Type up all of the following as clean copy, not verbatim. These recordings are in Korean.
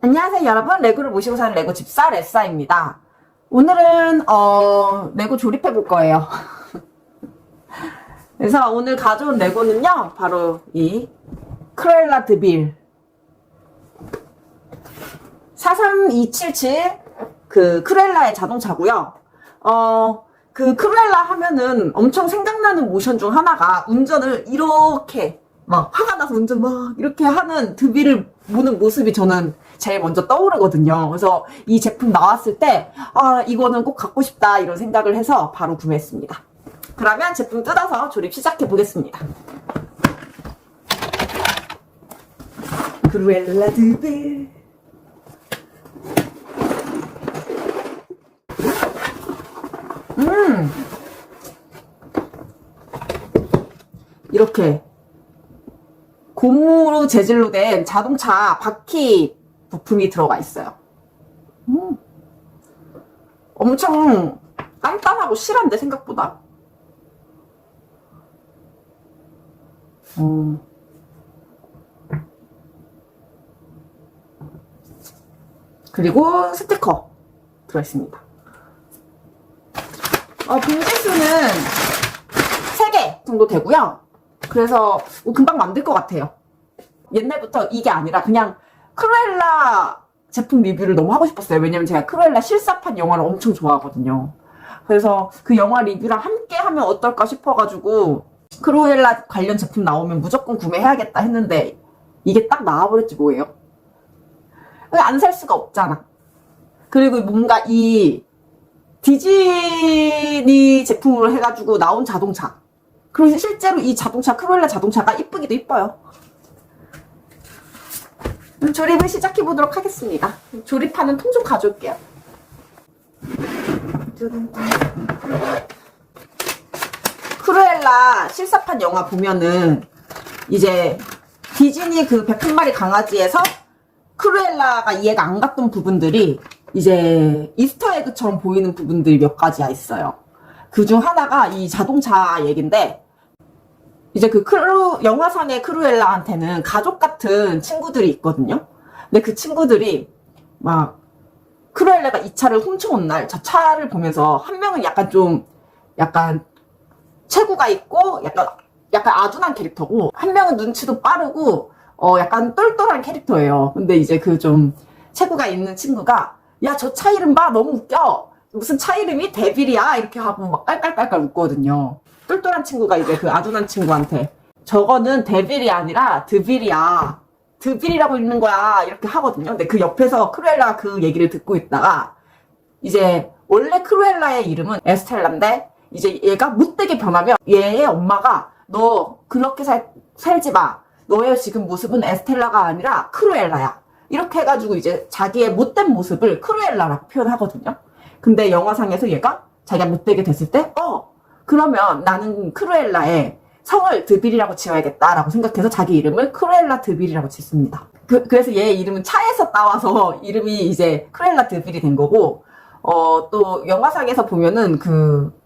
안녕하세요 여러분, 레고를 모시고 사는 레고 집사 레사입니다. 오늘은 레고 조립해 볼 거예요. 그래서 오늘 가져온 레고는요 바로 이 크루엘라 드빌 43277 그 크루엘라의 자동차고요. 그 크루엘라 하면은 엄청 생각나는 모션 중 하나가 운전을 이렇게 막 화가 나서 운전 막 이렇게 하는 드빌을 보는 모습이 저는 제일 먼저 떠오르거든요. 그래서 이 제품 나왔을 때 이거는 꼭 갖고 싶다 이런 생각을 해서 바로 구매했습니다. 그러면 제품 뜯어서 조립 시작해 보겠습니다. 크루엘라 드빌 이렇게 고무로 재질로 된 자동차 바퀴 부품이 들어가 있어요. 엄청 단단하고 실한데 생각보다. 그리고 스티커 들어있습니다. 봉지수는 3개 정도 되고요. 그래서 금방 만들 것 같아요. 옛날부터 이게 아니라 그냥 크루엘라 제품 리뷰를 너무 하고 싶었어요. 왜냐면 제가 크루엘라 실사판 영화를 엄청 좋아하거든요. 그래서 그 영화 리뷰랑 함께 하면 어떨까 싶어가지고 크루엘라 관련 제품 나오면 무조건 구매해야겠다 했는데 이게 딱 나와버렸지 뭐예요. 안 살 수가 없잖아. 그리고 뭔가 이 디즈니 제품으로 해가지고 나온 자동차, 그리고 실제로 이 자동차, 크루엘라 자동차가 이쁘기도 이뻐요. 조립을 시작해 보도록 하겠습니다. 조립하는 통 좀 가져올게요. 크루엘라 실사판 영화 보면은 이제 디즈니 그 101마리 강아지에서 크루엘라가 이해가 안 갔던 부분들이 이제 이스터에그처럼 보이는 부분들이 몇 가지가 있어요. 그중 하나가 이 자동차 얘긴데, 이제 그 영화상의 크루엘라한테는 가족 같은 친구들이 있거든요. 근데 그 친구들이 막 크루엘라가 이 차를 훔쳐온 날 저 차를 보면서 한 명은 약간 체구가 있고 약간 아둔한 캐릭터고, 한 명은 눈치도 빠르고 약간 똘똘한 캐릭터예요. 근데 이제 그 좀 체구가 있는 친구가 야, 저 차 이름 봐, 너무 웃겨, 무슨 차 이름이 데빌이야 이렇게 하고 막 깔깔깔깔 웃거든요. 똘똘한 친구가 이제 그 아둔한 친구한테 저거는 데빌이 아니라 드빌이야, 드빌이라고 읽는 거야 이렇게 하거든요. 근데 그 옆에서 크루엘라가 그 얘기를 듣고 있다가 이제 원래 크루엘라의 이름은 에스텔라인데 이제 얘가 못되게 변하면 얘의 엄마가 너 그렇게 살지 마, 너의 지금 모습은 에스텔라가 아니라 크루엘라야 이렇게 해가지고 이제 자기의 못된 모습을 크루엘라라고 표현하거든요. 근데 영화상에서 얘가 자기가 못되게 됐을 때 그러면 나는 크루엘라의 성을 드빌이라고 지어야겠다라고 생각해서 자기 이름을 크루엘라 드빌이라고 짓습니다. 그래서 얘 이름은 차에서 따와서 이름이 이제 크루엘라 드빌이 된 거고, 또 영화상에서 보면은 그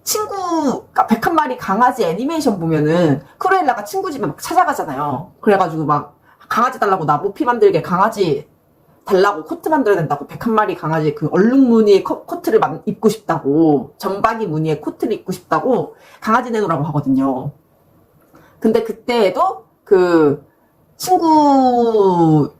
그러니까 101마리 강아지 애니메이션 보면은 크루엘라가 친구 집에 막 찾아가잖아요. 그래가지고 막 강아지 달라고 나보피 만들게 강아지 달라고 코트 만들어야 된다고 101마리 강아지 그 얼룩 무늬의 코트를 입고 싶다고, 점박이 무늬의 코트를 입고 싶다고 강아지 내놓으라고 하거든요. 근데 그때에도 그 친구의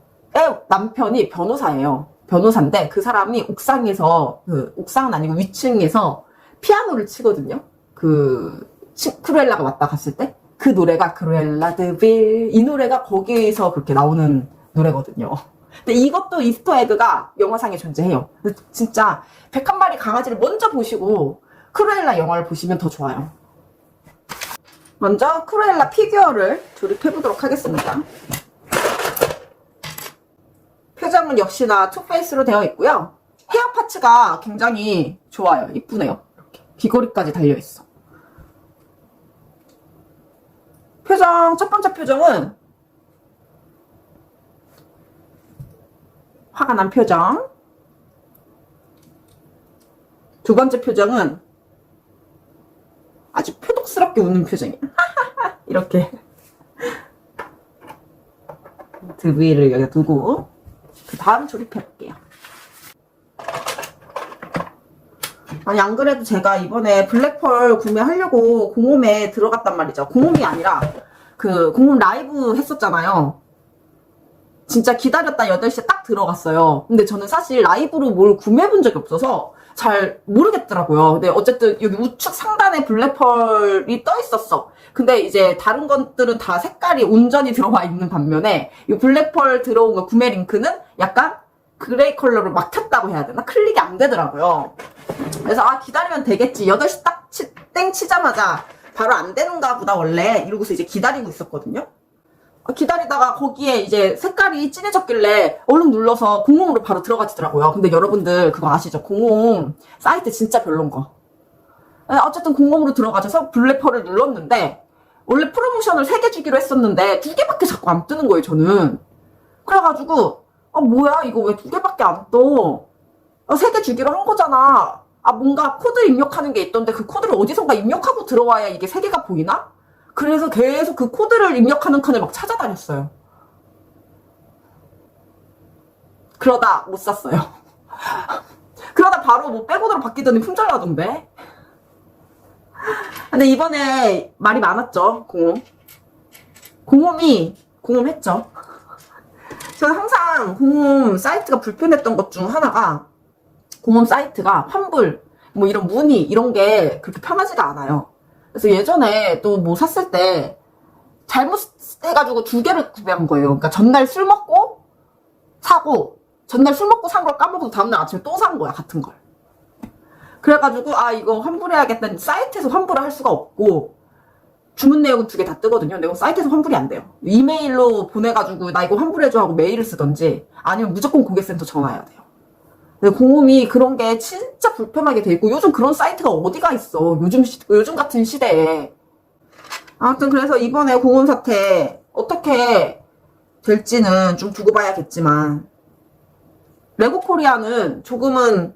남편이 변호사예요. 변호사인데 그 사람이 옥상에서, 옥상은 아니고 위층에서 피아노를 치거든요. 크루엘라가 왔다 갔을 때 그 노래가 크루엘라 드빌, 이 노래가 거기에서 그렇게 나오는 노래거든요. 근데 이것도 이스터에그가 영화상에 존재해요. 진짜 101마리 강아지를 먼저 보시고 크루엘라 영화를 보시면 더 좋아요. 먼저 크루엘라 피규어를 조립해 보도록 하겠습니다. 표정은 역시나 투페이스로 되어 있고요. 헤어 파츠가 굉장히 좋아요. 이쁘네요. 이렇게 귀걸이까지 달려있어. 첫 번째 표정은 화가 난 표정. 두 번째 표정은 아주 표독스럽게 웃는 표정이야. 이렇게 드비를 여기다 두고, 그 다음 조립해볼게요. 아니 안 그래도 제가 이번에 블랙펄 구매하려고 공홈에 들어갔단 말이죠. 공홈이 아니라 그 공홈 라이브 했었잖아요. 진짜 기다렸다 8시에 딱 들어갔어요. 근데 저는 사실 라이브로 뭘 구매해본 적이 없어서 잘 모르겠더라고요. 근데 어쨌든 여기 우측 상단에 블랙펄이 떠 있었어. 근데 이제 다른 것들은 다 색깔이 온전히 들어와 있는 반면에 이 블랙펄 들어온 거 구매 링크는 약간 그레이 컬러로 막혔다고 해야 되나? 클릭이 안 되더라고요. 그래서 아 기다리면 되겠지. 8시 딱 땡 치자마자 바로 안 되는가 보다 원래 이러고서 이제 기다리고 있었거든요. 기다리다가 거기에 이제 색깔이 진해졌길래 얼른 눌러서 공홈으로 바로 들어가지더라고요. 근데 여러분들 그거 아시죠? 공홈 사이트 진짜 별론 거. 어쨌든 공홈으로 들어가셔서 블랙펄을 눌렀는데 원래 프로모션을 3개 주기로 했었는데 2개밖에 자꾸 안 뜨는 거예요, 저는. 그래가지고 아 뭐야 이거 왜 2개밖에 안 떠? 3개 주기로 한 거잖아. 아 뭔가 코드 입력하는 게 있던데 그 코드를 어디선가 입력하고 들어와야 이게 3개가 보이나? 그래서 계속 그 코드를 입력하는 칸을 막 찾아다녔어요. 그러다 못 샀어요. 그러다 바로 뭐 백오더로 바뀌더니 품절나던데. 근데 이번에 말이 많았죠, 공홈. 공홈 했죠. 저는 항상 공홈 사이트가 불편했던 것 중 하나가 공홈 사이트가 환불, 뭐 이런 문의 이런 게 그렇게 편하지가 않아요. 그래서 예전에 또 뭐 샀을 때 잘못해가지고 2개를 구매한 거예요. 그러니까 전날 술 먹고 사고 전날 술 먹고 산 걸 까먹어서 다음날 아침에 또 산 거야, 같은 걸. 그래가지고 아 이거 환불해야겠다는 사이트에서 환불을 할 수가 없고 주문 내역은 2개 다 뜨거든요. 근데 이거 사이트에서 환불이 안 돼요. 이메일로 보내가지고 나 이거 환불해줘 하고 메일을 쓰던지 아니면 무조건 고객센터 전화해야 돼요. 근데 공홈이 그런 게 진짜 불편하게 돼 있고 요즘 그런 사이트가 어디가 있어. 요즘 같은 시대에. 아무튼 그래서 이번에 공홈 사태 어떻게 될지는 좀 두고 봐야겠지만 레고 코리아는 조금은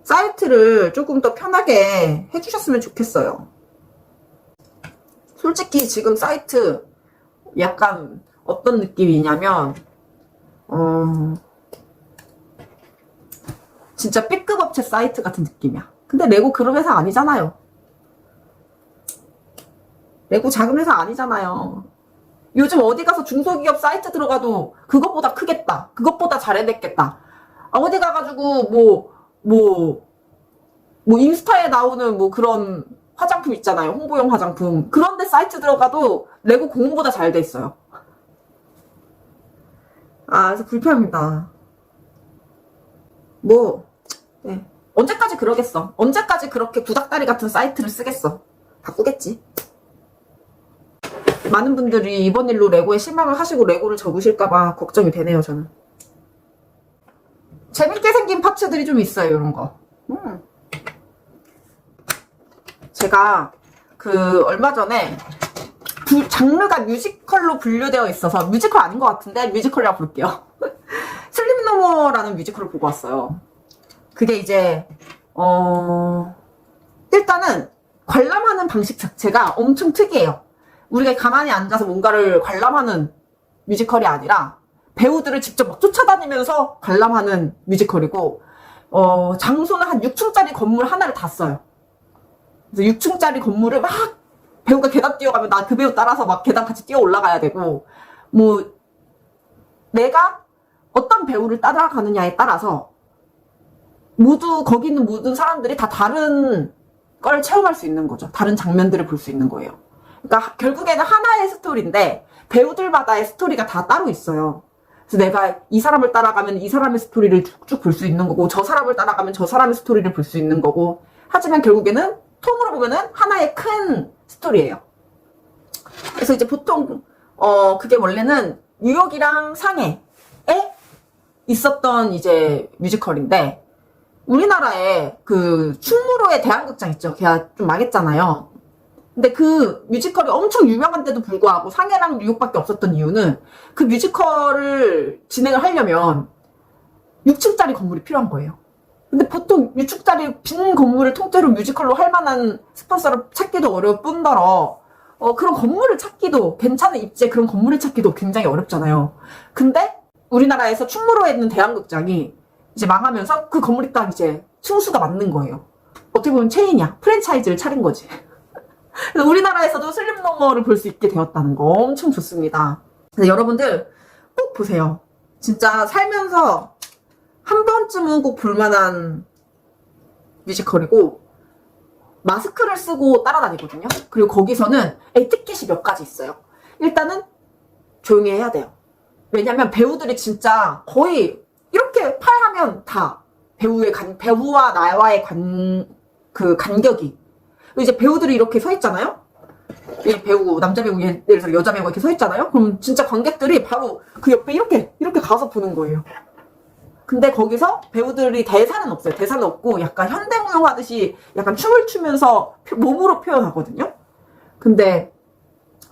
사이트를 조금 더 편하게 해주셨으면 좋겠어요. 솔직히 지금 사이트 약간 어떤 느낌이냐면 진짜 B급 업체 사이트 같은 느낌이야. 근데 레고 그런 회사 아니잖아요. 레고 작은 회사 아니잖아요. 요즘 어디 가서 중소기업 사이트 들어가도 그것보다 크겠다. 그것보다 잘해냈겠다. 어디 가가지고 뭐 인스타에 나오는 뭐 그런 화장품 있잖아요. 홍보용 화장품. 그런데 사이트 들어가도 레고 공홈보다 잘 돼 있어요. 아, 그래서 불편합니다. 네. 언제까지 그러겠어? 언제까지 그렇게 구닥다리 같은 사이트를 쓰겠어? 바꾸겠지. 많은 분들이 이번 일로 레고에 실망을 하시고 레고를 접으실까봐 걱정이 되네요, 저는. 재밌게 생긴 파츠들이 좀 있어요, 이런 거. 제가 얼마 전에 장르가 뮤지컬로 분류되어 있어서 뮤지컬 아닌 것 같은데 뮤지컬이라고 부를게요. 슬림노머라는 뮤지컬을 보고 왔어요. 그게 이제 일단은 관람하는 방식 자체가 엄청 특이해요. 우리가 가만히 앉아서 뭔가를 관람하는 뮤지컬이 아니라 배우들을 직접 막 쫓아다니면서 관람하는 뮤지컬이고 장소는 한 6층짜리 건물 하나를 다 써요. 그래서 6층짜리 건물을 막 배우가 계단 뛰어가면 나 그 배우 따라서 막 계단 같이 뛰어 올라가야 되고 뭐 내가 어떤 배우를 따라가느냐에 따라서 거기 있는 모든 사람들이 다 다른 걸 체험할 수 있는 거죠. 다른 장면들을 볼 수 있는 거예요. 그러니까 결국에는 하나의 스토리인데 배우들마다의 스토리가 다 따로 있어요. 그래서 내가 이 사람을 따라가면 이 사람의 스토리를 쭉쭉 볼 수 있는 거고 저 사람을 따라가면 저 사람의 스토리를 볼 수 있는 거고 하지만 결국에는 통으로 보면은 하나의 큰 스토리예요. 그래서 이제 보통 그게 원래는 뉴욕이랑 상해에 있었던 이제 뮤지컬인데 우리나라에 그 충무로의 대한극장 있죠. 걔가 좀 망했잖아요. 근데 그 뮤지컬이 엄청 유명한데도 불구하고 상해랑 뉴욕밖에 없었던 이유는 그 뮤지컬을 진행을 하려면 6층짜리 건물이 필요한 거예요. 근데 보통 6층짜리 빈 건물을 통째로 뮤지컬로 할 만한 스폰서를 찾기도 어려울 뿐더러 그런 건물을 찾기도 괜찮은 입지에 그런 건물을 찾기도 굉장히 어렵잖아요. 근데 우리나라에서 충무로에 있는 대한극장이 이제 망하면서 그 건물이 딱 이제 층수가 맞는 거예요. 어떻게 보면 체인이야. 프랜차이즈를 차린 거지. 그래서 우리나라에서도 슬림노머를 볼 수 있게 되었다는 거 엄청 좋습니다. 그래서 여러분들 꼭 보세요. 진짜 살면서 한 번쯤은 꼭 볼만한 뮤지컬이고, 마스크를 쓰고 따라다니거든요. 그리고 거기서는 에티켓이 몇 가지 있어요. 일단은 조용히 해야 돼요. 왜냐면 배우들이 진짜 거의 이렇게 팔하면 다 배우와 나와의 간격이, 이제 배우들이 이렇게 서 있잖아요. 배우, 남자 배우, 예를 들어서 여자 배우가 이렇게 서 있잖아요. 그럼 진짜 관객들이 바로 그 옆에 이렇게 가서 보는 거예요. 근데 거기서 배우들이 대사는 없어요. 대사는 없고 약간 현대무용 하듯이 약간 춤을 추면서 몸으로 표현하거든요. 근데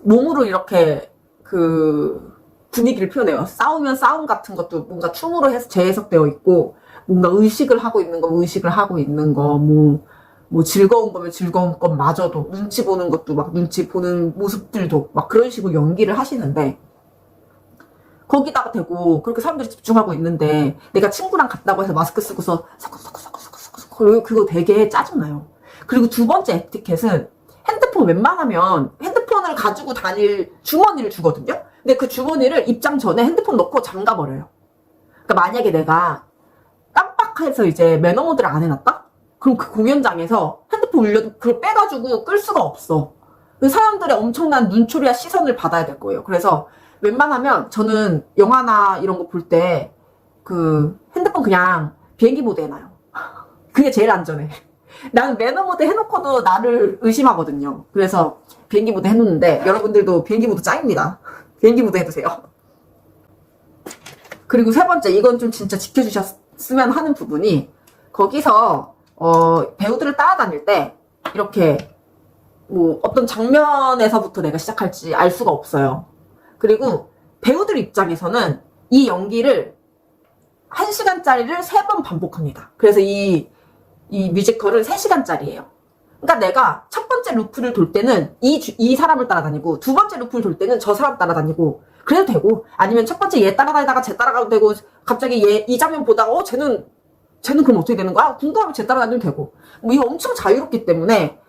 몸으로 이렇게 그 분위기를 표현해요. 싸우면 싸움 같은 것도 뭔가 춤으로 해서 재해석되어 있고, 뭔가 의식을 하고 있는 거, 뭐 즐거운 거면 즐거운 것마저도, 눈치 보는 것도 막 눈치 보는 모습들도 막 그런 식으로 연기를 하시는데, 거기다가 대고 그렇게 사람들이 집중하고 있는데 내가 친구랑 갔다고 해서 마스크 쓰고서 서커 그거 되게 짜증나요. 그리고 두 번째 에티켓은 핸드폰 웬만하면 핸드폰을 가지고 다닐 주머니를 주거든요. 근데 그 주머니를 입장 전에 핸드폰 넣고 잠가버려요. 그러니까 만약에 내가 깜빡해서 이제 매너모드를 안 해놨다? 그럼 그 공연장에서 핸드폰 울려도 그걸 빼가지고 끌 수가 없어. 사람들의 엄청난 눈초리와 시선을 받아야 될 거예요. 그래서 웬만하면 저는 영화나 이런 거 볼 때 그 핸드폰 그냥 비행기 모드 해놔요. 그게 제일 안전해. 나는 매너 모드 해놓고도 나를 의심하거든요. 그래서 비행기 모드 해놓는데, 여러분들도 비행기 모드 짱입니다. 비행기 모드 해두세요. 그리고 세 번째, 이건 좀 진짜 지켜주셨으면 하는 부분이, 거기서 배우들을 따라다닐 때 이렇게 뭐 어떤 장면에서부터 내가 시작할지 알 수가 없어요. 그리고 배우들 입장에서는 이 연기를 1시간짜리를 3번 반복합니다. 그래서 이 뮤지컬은 3시간짜리예요. 그러니까 내가 첫 번째 루프를 돌 때는 이 사람을 따라다니고, 두 번째 루프를 돌 때는 저 사람 따라다니고 그래도 되고, 아니면 첫 번째 얘 따라다니다가 쟤 따라가도 되고, 갑자기 이 장면 보다가 쟤는 그럼 어떻게 되는 거야? 궁금하면 쟤 따라다니면 되고, 뭐 이거 엄청 자유롭기 때문에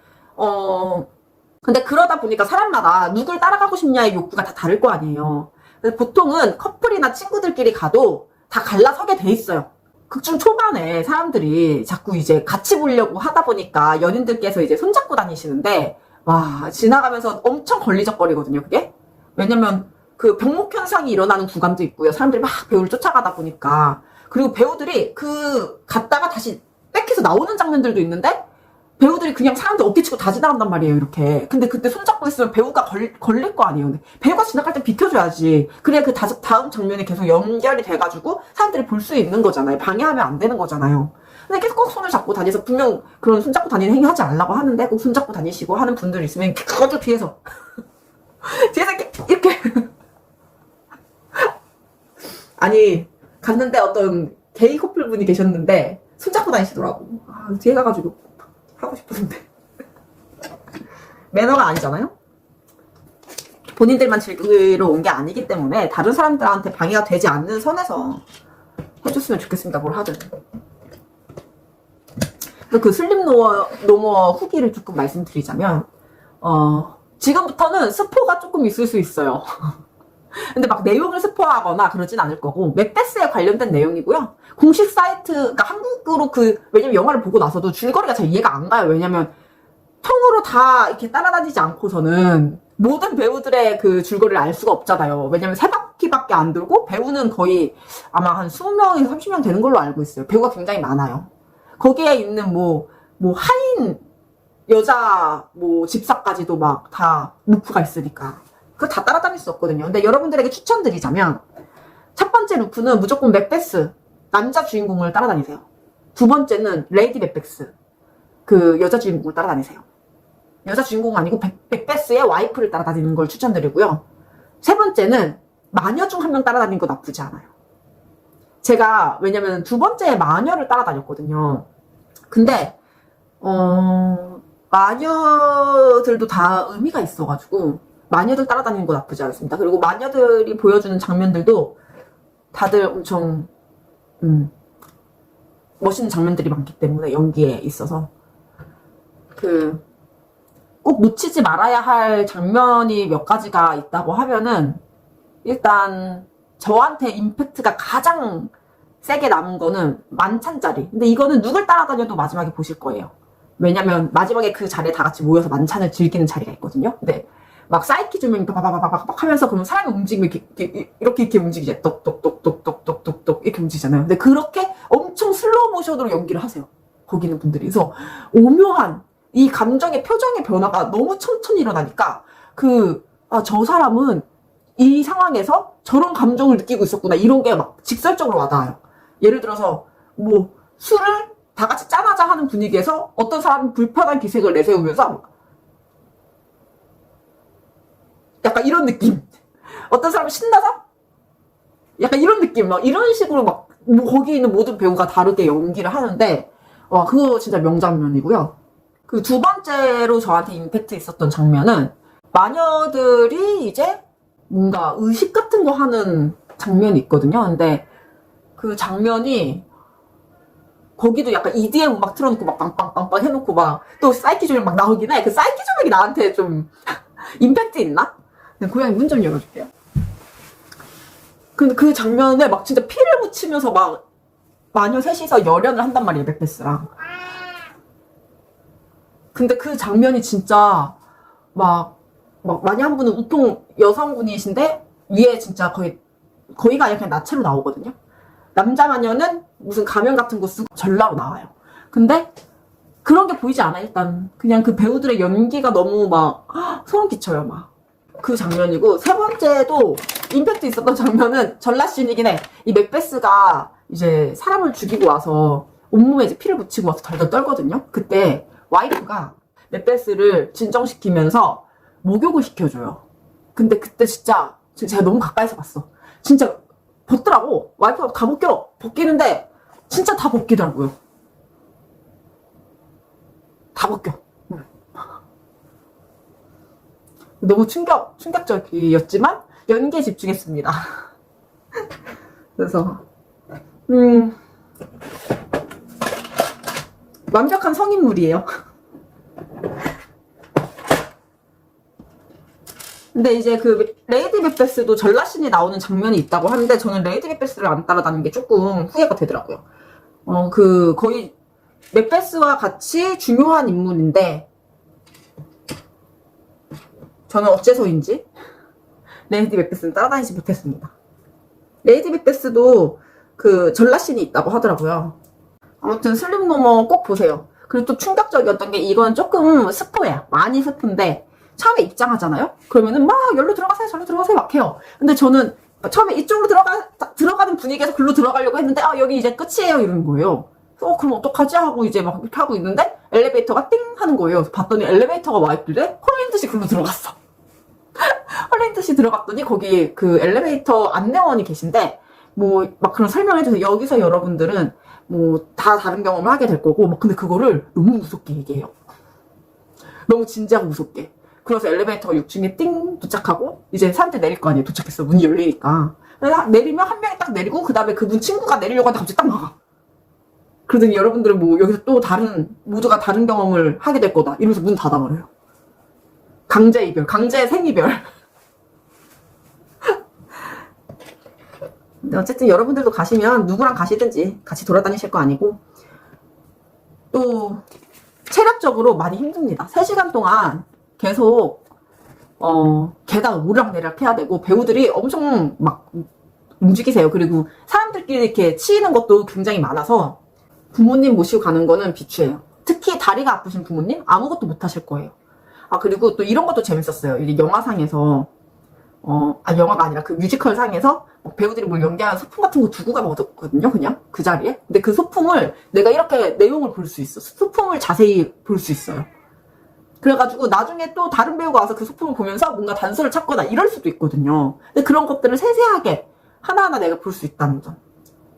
근데 그러다 보니까 사람마다 누굴 따라가고 싶냐의 욕구가 다 다를 거 아니에요. 그래서 보통은 커플이나 친구들끼리 가도 다 갈라서게 돼 있어요. 극중 초반에 사람들이 자꾸 이제 같이 보려고 하다 보니까 연인들께서 이제 손잡고 다니시는데, 와, 지나가면서 엄청 걸리적거리거든요, 그게. 왜냐면 그 병목 현상이 일어나는 구간도 있고요. 사람들이 막 배우를 쫓아가다 보니까. 그리고 배우들이 갔다가 다시 뺏겨서 나오는 장면들도 있는데, 배우들이 그냥 사람들 어깨치고 다 지나간단 말이에요, 이렇게. 근데 그때 손잡고 있으면 배우가 걸릴 거 아니에요. 근데 배우가 지나갈 때 비켜줘야지. 그래야 그 다음 장면이 계속 연결이 돼가지고 사람들이 볼 수 있는 거잖아요. 방해하면 안 되는 거잖아요. 근데 계속 꼭 손을 잡고 다니서, 분명 그런 손잡고 다니는 행위 하지 않으려고 하는데 꼭 손잡고 다니시고 하는 분들 있으면 그것도 뒤에서 이렇게 아니, 갔는데 어떤 게이 커플 분이 계셨는데 손잡고 다니시더라고. 뒤에 가가지고 하고 싶었는데. 매너가 아니잖아요? 본인들만 즐기러 온 게 아니기 때문에 다른 사람들한테 방해가 되지 않는 선에서 해줬으면 좋겠습니다, 뭘 하든. 그 슬립노머 후기를 조금 말씀드리자면, 지금부터는 스포가 조금 있을 수 있어요. 근데 막 내용을 스포하거나 그러진 않을 거고, 맥베스에 관련된 내용이고요. 공식 사이트, 그러니까 한국으로 왜냐면 영화를 보고 나서도 줄거리가 잘 이해가 안 가요. 왜냐면 통으로 다 이렇게 따라다니지 않고서는 모든 배우들의 그 줄거리를 알 수가 없잖아요. 왜냐면 3바퀴밖에 안 돌고, 배우는 거의 아마 한 20명에서 30명 되는 걸로 알고 있어요. 배우가 굉장히 많아요. 거기에 있는 뭐 하인 여자 집사까지도 막 다 루프가 있으니까 그거 다 따라다닐 수 없거든요. 근데 여러분들에게 추천드리자면, 첫 번째 루프는 무조건 맥베스 남자 주인공을 따라다니세요. 두 번째는 레이디 맥베스 그 여자 주인공을 따라다니세요. 여자 주인공 아니고 맥베스의 와이프를 따라다니는 걸 추천드리고요. 세 번째는 마녀 중 한 명 따라다니는 거 나쁘지 않아요. 제가 왜냐면 두 번째 마녀를 따라다녔거든요. 근데 마녀들도 다 의미가 있어가지고 마녀들 따라다니는 거 나쁘지 않습니다. 그리고 마녀들이 보여주는 장면들도 다들 엄청 멋있는 장면들이 많기 때문에 연기에 있어서 꼭 놓치지 말아야 할 장면이 몇 가지가 있다고 하면은 일단 저한테 임팩트가 가장 세게 남은 거는 만찬자리. 근데 이거는 누굴 따라다녀도 마지막에 보실 거예요. 왜냐면 마지막에 그 자리에 다 같이 모여서 만찬을 즐기는 자리가 있거든요. 근데 막 사이키 조명이 바바바바박 하면서 그러면 사람이 움직이면 이렇게 움직이죠. 똑똑똑똑똑똑똑 이렇게 움직이잖아요. 근데 그렇게 엄청 슬로우 모션으로 연기를 하세요. 거기 있는 분들이. 그래서 오묘한 이 감정의 표정의 변화가 너무 천천히 일어나니까 저 사람은 이 상황에서 저런 감정을 느끼고 있었구나. 이런 게 막 직설적으로 와닿아요. 예를 들어서 뭐 술을 다 같이 짠하자 하는 분위기에서 어떤 사람은 불편한 기색을 내세우면서 약간 이런 느낌. 어떤 사람은 신나서 약간 이런 느낌. 막 이런 식으로 막 거기 있는 모든 배우가 다르게 연기를 하는데 와 그거 진짜 명장면이고요. 그 두 번째로 저한테 임팩트 있었던 장면은 마녀들이 이제 뭔가 의식 같은 거 하는 장면이 있거든요. 근데 그 장면이 거기도 약간 EDM 음악 틀어놓고 막 빵빵빵빵 해놓고 막 또 사이키 조명 막 나오긴 해. 그 사이키 조명이 나한테 좀 임팩트 있나? 고양이 문 좀 열어줄게요. 근데 그 장면에 막 진짜 피를 묻히면서 막 마녀 셋이서 열연을 한단 말이에요, 맥베스랑. 근데 그 장면이 진짜 막 만약 한 분은 우통 여성분이신데 위에 진짜 거의가 아니라 그냥 나체로 나오거든요. 남자 마녀는 무슨 가면 같은 거 쓰고 전라로 나와요. 근데 그런 게 보이지 않아. 일단 그냥 그 배우들의 연기가 너무 막 소름 끼쳐요. 막 그 장면이고, 세 번째도 임팩트 있었던 장면은 전라씬이긴 해. 이 맥베스가 이제 사람을 죽이고 와서 온몸에 이제 피를 묻히고 와서 덜덜 떨거든요. 그때 와이프가 맥베스를 진정시키면서 목욕을 시켜줘요. 근데 그때 진짜 제가 너무 가까이서 봤어. 진짜 벗더라고. 와이프가 다 벗기는데 진짜 다 벗기더라고요. 다 벗겨. 너무 충격적이었지만 연기에 집중했습니다. 그래서 완벽한 성인물이에요. 근데 이제 그 레이디 맥베스도 전라씬이 나오는 장면이 있다고 하는데 저는 레이디 맥베스를 안 따라다니는 게 조금 후회가 되더라고요. 거의 맥베스와 같이 중요한 인물인데 저는 어째서인지 레이디 맥베스는 따라다니지 못했습니다. 레이디 맥베스도 그 전라씬이 있다고 하더라고요. 아무튼 슬림노머 꼭 보세요. 그리고 또 충격적이었던 게 이건 조금 스포야. 많이 스포인데 처음에 입장하잖아요? 그러면은 막 열로 들어가세요, 절로 들어가세요 막 해요. 근데 저는 처음에 이쪽으로 들어가는 분위기에서 글로 들어가려고 했는데 여기 이제 끝이에요 이러는 거예요. 그럼 어떡하지 하고 이제 막 이렇게 하고 있는데 엘리베이터가 띵 하는 거예요. 그래서 봤더니 엘리베이터가 와 있길래 홀린 듯이 글로 들어갔어. 홀린 듯이 들어갔더니 거기 그 엘리베이터 안내원이 계신데 뭐 막 그런 설명해줘서 여기서 여러분들은 뭐 다 다른 경험을 하게 될 거고 막 근데 그거를 너무 무섭게 얘기해요. 너무 진지하고 무섭게. 그래서 엘리베이터가 6층에 띵 도착하고 이제 사람들이 내릴 거 아니에요. 도착했어. 문이 열리니까. 내리면 한 명이 딱 내리고 그 다음에 그분 친구가 내리려고 하는데 갑자기 딱 나가. 그러더니 여러분들은 뭐 여기서 또 모두가 다른 경험을 하게 될 거다. 이러면서 문 닫아버려요. 강제 이별, 강제 생이별. 근데 어쨌든 여러분들도 가시면 누구랑 가시든지 같이 돌아다니실 거 아니고 또 체력적으로 많이 힘듭니다. 3시간 동안 계속 계단 오르락내리락 해야 되고 배우들이 엄청 막 움직이세요. 그리고 사람들끼리 이렇게 치이는 것도 굉장히 많아서 부모님 모시고 가는 거는 비추예요. 특히 다리가 아프신 부모님 아무것도 못 하실 거예요. 그리고 또 이런 것도 재밌었어요. 이게 영화상에서 영화가 아니라 그 뮤지컬 상에서 배우들이 뭘 연기하는 소품 같은 거 두고 가거든요. 그냥 그 자리에. 근데 그 소품을 내가 이렇게 내용을 볼 수 있어. 소품을 자세히 볼 수 있어요. 그래가지고 나중에 또 다른 배우가 와서 그 소품을 보면서 뭔가 단서를 찾거나 이럴 수도 있거든요. 근데 그런 것들을 세세하게 하나하나 내가 볼 수 있다는 점.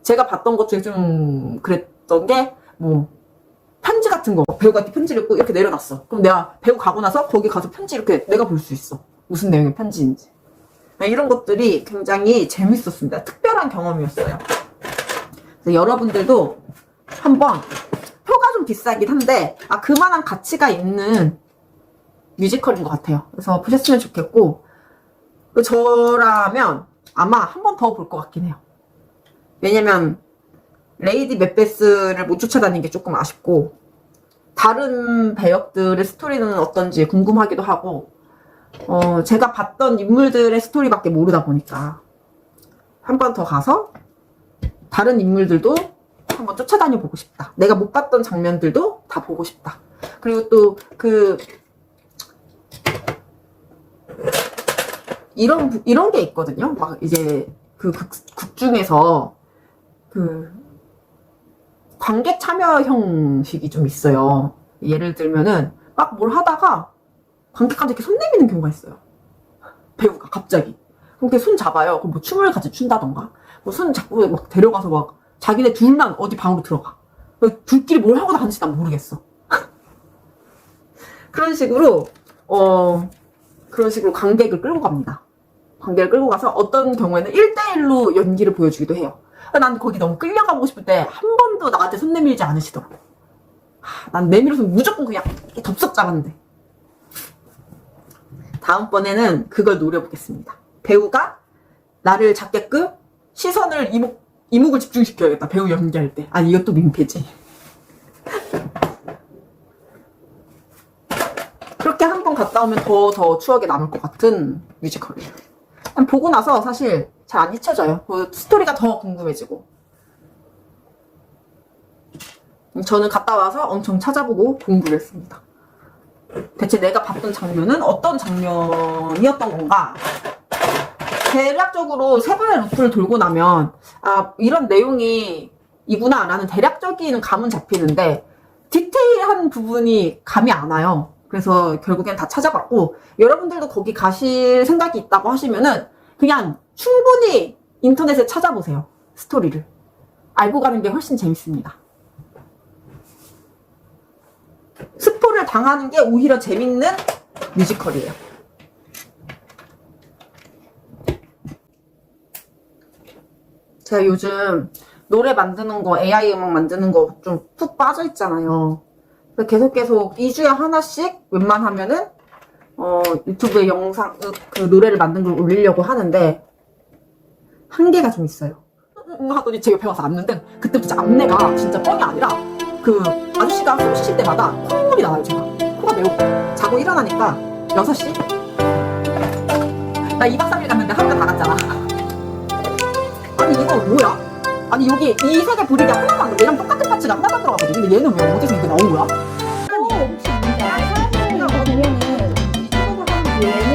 제가 봤던 것 중에 좀 그랬던 게 뭐 편지 같은 거 배우가 이렇게 편지를 읽고 이렇게 내려놨어. 그럼 내가 배우 가고 나서 거기 가서 편지 이렇게 내가 볼 수 있어. 무슨 내용의 편지인지. 이런 것들이 굉장히 재밌었습니다. 특별한 경험이었어요. 그래서 여러분들도 한번, 표가 좀 비싸긴 한데 그만한 가치가 있는 뮤지컬인 것 같아요. 그래서 보셨으면 좋겠고, 저라면 아마 한 번 더 볼 것 같긴 해요. 왜냐면 레이디 맥베스를 못 쫓아다니는 게 조금 아쉽고, 다른 배역들의 스토리는 어떤지 궁금하기도 하고, 제가 봤던 인물들의 스토리밖에 모르다 보니까 한 번 더 가서 다른 인물들도 한번 쫓아다녀 보고 싶다. 내가 못 봤던 장면들도 다 보고 싶다. 그리고 또 이런 게 있거든요. 막 이제 극 중에서 관객 참여 형식이 좀 있어요. 예를 들면은 막 뭘 하다가 관객한테 이렇게 손 내미는 경우가 있어요. 배우가 갑자기. 그렇게 손 잡아요. 그럼 뭐 춤을 같이 춘다던가, 뭐 손 잡고 막 데려가서 막 자기네 둘만 어디 방으로 들어가. 둘끼리 뭘 하고 다니는지 난 모르겠어. 그런 식으로 관객을 끌고 갑니다. 관객을 끌고 가서 어떤 경우에는 1대1로 연기를 보여주기도 해요. 난 거기 너무 끌려가고 싶을 때 한 번도 나한테 손 내밀지 않으시더라고. 난 내밀어서 무조건 그냥 덥석 잡았는데. 다음번에는 그걸 노려보겠습니다. 배우가 나를 잡게끔 시선을 이목을 집중시켜야겠다. 배우 연기할 때. 이것도 민폐지. 그렇게 한 번 갔다 오면 더 추억에 남을 것 같은 뮤지컬이에요. 보고 나서 사실 잘 안 잊혀져요. 스토리가 더 궁금해지고. 저는 갔다 와서 엄청 찾아보고 공부를 했습니다. 대체 내가 봤던 장면은 어떤 장면이었던 건가? 대략적으로 세 번의 루트를 돌고 나면 이런 내용이 이구나 라는 대략적인 감은 잡히는데 디테일한 부분이 감이 안 와요. 그래서 결국엔 다 찾아봤고, 여러분들도 거기 가실 생각이 있다고 하시면은 그냥 충분히 인터넷에 찾아보세요. 스토리를 알고 가는 게 훨씬 재밌습니다. 스포를 당하는 게 오히려 재밌는 뮤지컬이에요. 제가 요즘 노래 만드는 거, AI 음악 만드는 거 좀 푹 빠져 있잖아요. 그래서 계속 2주에 하나씩 웬만하면은 유튜브에 영상, 노래를 만든 걸 올리려고 하는데 한계가 좀 있어요. 하더니 제 옆에 와서 앉는데 그때부터 안내가 진짜 뻥이 아니라 아저씨가 숨 쉬실 때마다 콧물이 나와요. 제가 코가 매우 자고 일어나니까 6시? 나 2박 3일 갔는데 하루가 다 갔잖아. 아니 이거 뭐야? 아니 여기 이 색의 브릭이 하나도 안 들어. 얘랑 똑같은 파츠가 하나도 안 들어가거든. 근데 얘는 왜 어디서 이렇게 나온 거야? 혹시 뭔지 알아요? 사람들이 보면은 유튜브 하는 얘는